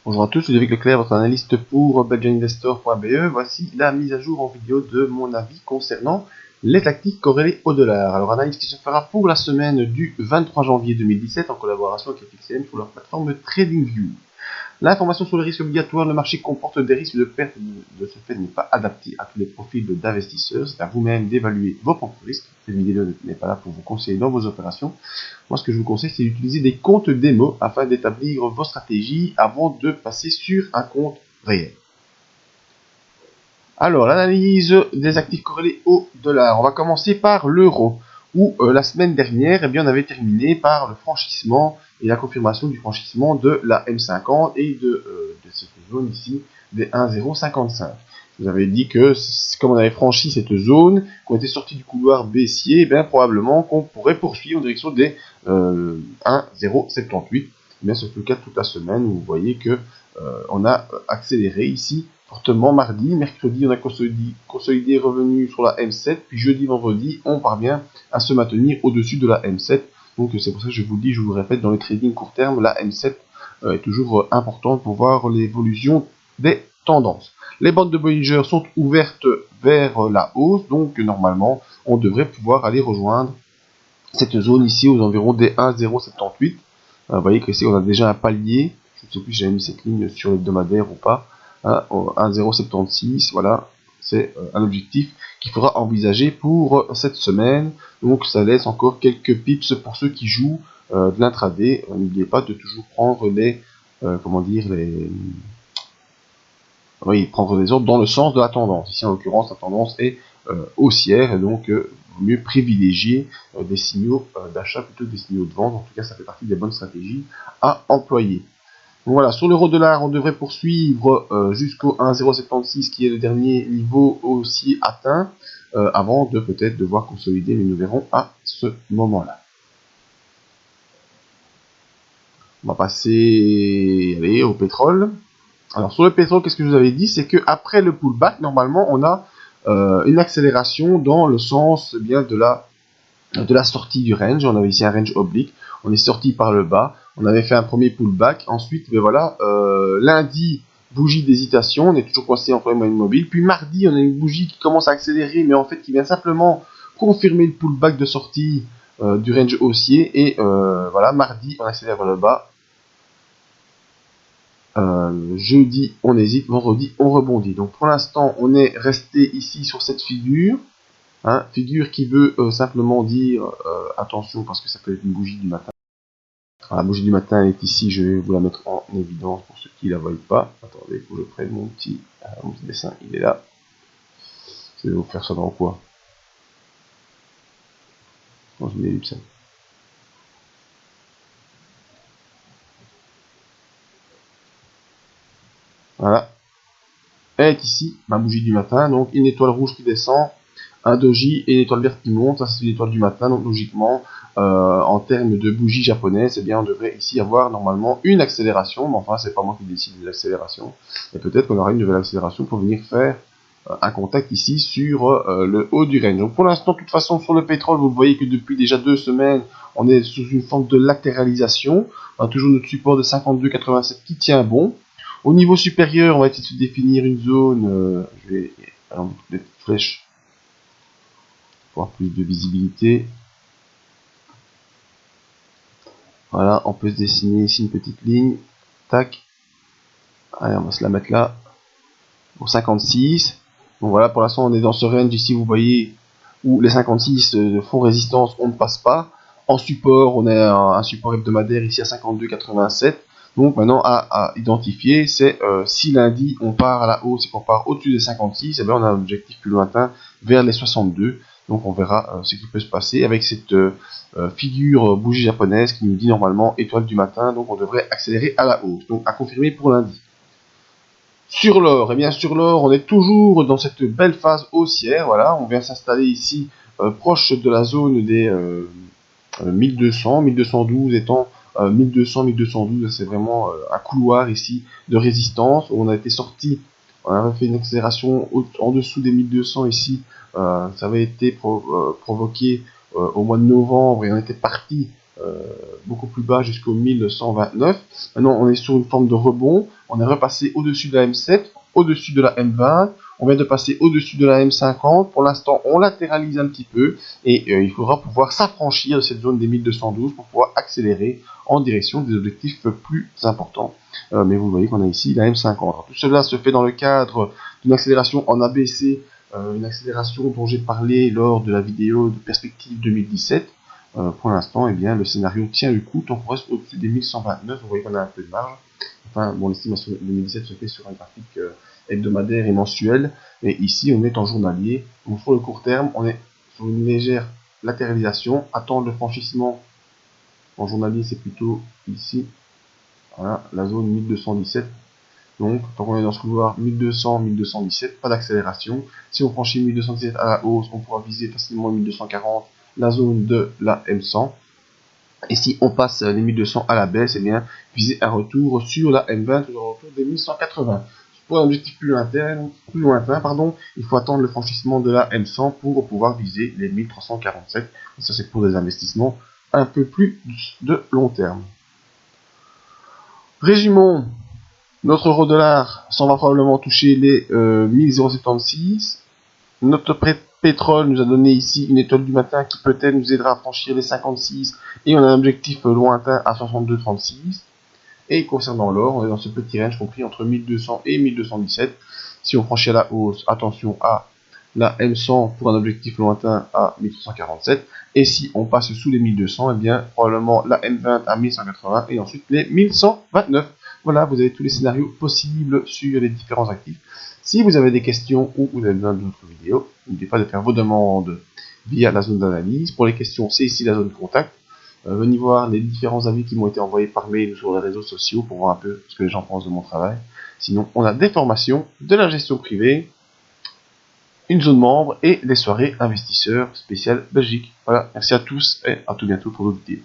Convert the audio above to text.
Bonjour à tous, c'est Ludovic Leclerc, votre analyste pour belgianinvestor.be. Voici la mise à jour en vidéo de mon avis concernant les actifs corrélés au dollar. Alors, analyse qui se fera pour la semaine du 23 janvier 2017 en collaboration avec FXCM sur leur plateforme TradingView. L'information sur les risques obligatoires, le marché comporte des risques de perte, de ce fait n'est pas adapté à tous les profils d'investisseurs. C'est à vous-même d'évaluer vos propres risques. Cette vidéo n'est pas là pour vous conseiller dans vos opérations. Moi, ce que je vous conseille, c'est d'utiliser des comptes démo afin d'établir vos stratégies avant de passer sur un compte réel. Alors, l'analyse des actifs corrélés au dollar. On va commencer par l'euro, où la semaine dernière, eh bien, on avait terminé par le franchissement et la confirmation du franchissement de la M50 et de cette zone ici des 1,055. Je vous avais dit que, comme on avait franchi cette zone, qu'on était sorti du couloir baissier, eh bien, probablement qu'on pourrait poursuivre en direction des 1,078. Eh bien, c'est le cas toute la semaine, où vous voyez que on a accéléré ici fortement mardi. Mercredi, on a consolidé revenu sur la M7. Puis jeudi, vendredi, on parvient à se maintenir au-dessus de la M7. Donc c'est pour ça que je vous dis, je vous le répète, dans le trading court terme, la M7 est toujours importante pour voir l'évolution des tendances. Les bandes de Bollinger sont ouvertes vers la hausse. Donc normalement, on devrait pouvoir aller rejoindre cette zone ici aux environs des 1,078. Vous voyez que ici, on a déjà un palier. Je ne sais plus si j'avais mis cette ligne sur l'hebdomadaire ou pas. 1,076, voilà, c'est un objectif qu'il faudra envisager pour cette semaine. Donc ça laisse encore quelques pips pour ceux qui jouent de l'intraday. N'oubliez pas de toujours prendre les, prendre des ordres dans le sens de la tendance. Ici en l'occurrence, la tendance est haussière et donc vaut mieux privilégier des signaux d'achat plutôt que des signaux de vente. En tout cas, ça fait partie des bonnes stratégies à employer. Donc voilà, sur l'euro-dollar, on devrait poursuivre jusqu'au 1,076 qui est le dernier niveau haussier atteint, avant de peut-être devoir consolider, mais nous verrons à ce moment-là. On va passer au pétrole. Alors sur le pétrole, qu'est-ce que je vous avais dit? C'est qu'après le pullback, normalement, on a une accélération dans le sens bien de la sortie du range. On avait ici un range oblique, on est sorti par le bas, on avait fait un premier pullback, ensuite ben voilà, lundi bougie d'hésitation, on est toujours coincé en moyenne mobile, puis mardi on a une bougie qui commence à accélérer mais en fait qui vient simplement confirmer le pullback de sortie du range haussier et voilà, mardi on accélère vers le bas, jeudi on hésite, vendredi on rebondit. Donc pour l'instant on est resté ici sur cette figure. Figure qui veut simplement dire attention parce que ça peut être une bougie du matin. Alors, la bougie du matin est ici, je vais vous la mettre en évidence pour ceux qui ne la voient pas. Attendez, il faut que je prenne mon petit dessin, il est là. Je vais vous faire ça dans quoi? Dans une ellipse. Voilà. Elle est ici, ma bougie du matin, donc une étoile rouge qui descend, un doji et une étoile verte qui monte, ça c'est une étoile du matin, donc logiquement, en termes de bougie japonaise, eh bien on devrait ici avoir normalement une accélération, mais enfin c'est pas moi qui décide de l'accélération, et peut-être qu'on aura une nouvelle accélération pour venir faire un contact ici sur le haut du range. Donc pour l'instant, de toute façon, sur le pétrole, vous voyez que depuis déjà 2 semaines, on est sous une forme de latéralisation, on a toujours notre support de 52,87 qui tient bon. Au niveau supérieur, on va essayer de définir une zone, je vais mettre des flèches pour avoir plus de visibilité. Voilà, on peut se dessiner ici une petite ligne. Tac. Allez, on va se la mettre là. Pour 56. Donc voilà, pour l'instant, on est dans ce range ici, vous voyez, où les 56 font résistance, on ne passe pas. En support, on a un support hebdomadaire ici à 52,87. Donc maintenant, à identifier, c'est si lundi, on part à la hausse et qu'on part au-dessus des 56, et bien on a un objectif plus lointain vers les 62. Donc on verra ce qui peut se passer avec cette figure bougie japonaise qui nous dit normalement étoile du matin. Donc on devrait accélérer à la hausse. Donc à confirmer pour lundi. Sur l'or, et bien sur l'or, on est toujours dans cette belle phase haussière. Voilà, on vient s'installer ici proche de la zone des 1200, 1212 étant 1200, 1212, c'est vraiment un couloir ici de résistance où on a été sorti, on avait fait une accélération en dessous des 1200 ici, ça avait été provoqué au mois de novembre et on était parti beaucoup plus bas jusqu'au 1129. Maintenant, on est sur une forme de rebond. On est repassé au-dessus de la M7, au-dessus de la M20. On vient de passer au-dessus de la M50. Pour l'instant, on latéralise un petit peu et il faudra pouvoir s'affranchir de cette zone des 1212 pour pouvoir accélérer en direction des objectifs plus importants. Mais vous voyez qu'on a ici la M50. Alors, tout cela se fait dans le cadre d'une accélération en ABC, une accélération dont j'ai parlé lors de la vidéo de perspective 2017. Pour l'instant, eh bien, le scénario tient le coup tant qu'on reste au-dessus des 1129. Vous voyez qu'on a un peu de marge. Enfin, bon, l'estimation 2017 se fait sur un graphique hebdomadaire et mensuel. Et ici, on est en journalier. Donc, sur le court terme, on est sur une légère latéralisation. Attendre le franchissement en journalier, c'est plutôt ici. Voilà, la zone 1217. Donc, tant qu'on est dans ce couloir 1200, 1217, pas d'accélération. Si on franchit 1217 à la hausse, on pourra viser facilement 1240, la zone de la M100. Et si on passe les 1200 à la baisse, eh bien, viser un retour sur la M20, ou un retour des 1180. Pour un objectif plus lointain, il faut attendre le franchissement de la M100 pour pouvoir viser les 1347. Et ça, c'est pour des investissements un peu plus de long terme. Résumons. Notre euro-dollar s'en va probablement toucher les 1076. Notre pétrole nous a donné ici une étoile du matin qui peut-être nous aidera à franchir les 56. Et on a un objectif lointain à 62,36. Et concernant l'or, on est dans ce petit range compris entre 1200 et 1217. Si on franchit à la hausse, attention à la M100 pour un objectif lointain à 1347. Et si on passe sous les 1200, eh bien probablement la M20 à 1180 et ensuite les 1129. Voilà, vous avez tous les scénarios possibles sur les différents actifs. Si vous avez des questions ou vous avez besoin d'autres vidéos, n'oubliez pas de faire vos demandes via la zone d'analyse. Pour les questions, c'est ici la zone de contact. Venez voir les différents avis qui m'ont été envoyés par mail ou sur les réseaux sociaux pour voir un peu ce que les gens pensent de mon travail. Sinon, on a des formations, de la gestion privée, une zone membre et des soirées investisseurs spéciales Belgique. Voilà, merci à tous et à tout bientôt pour d'autres vidéos.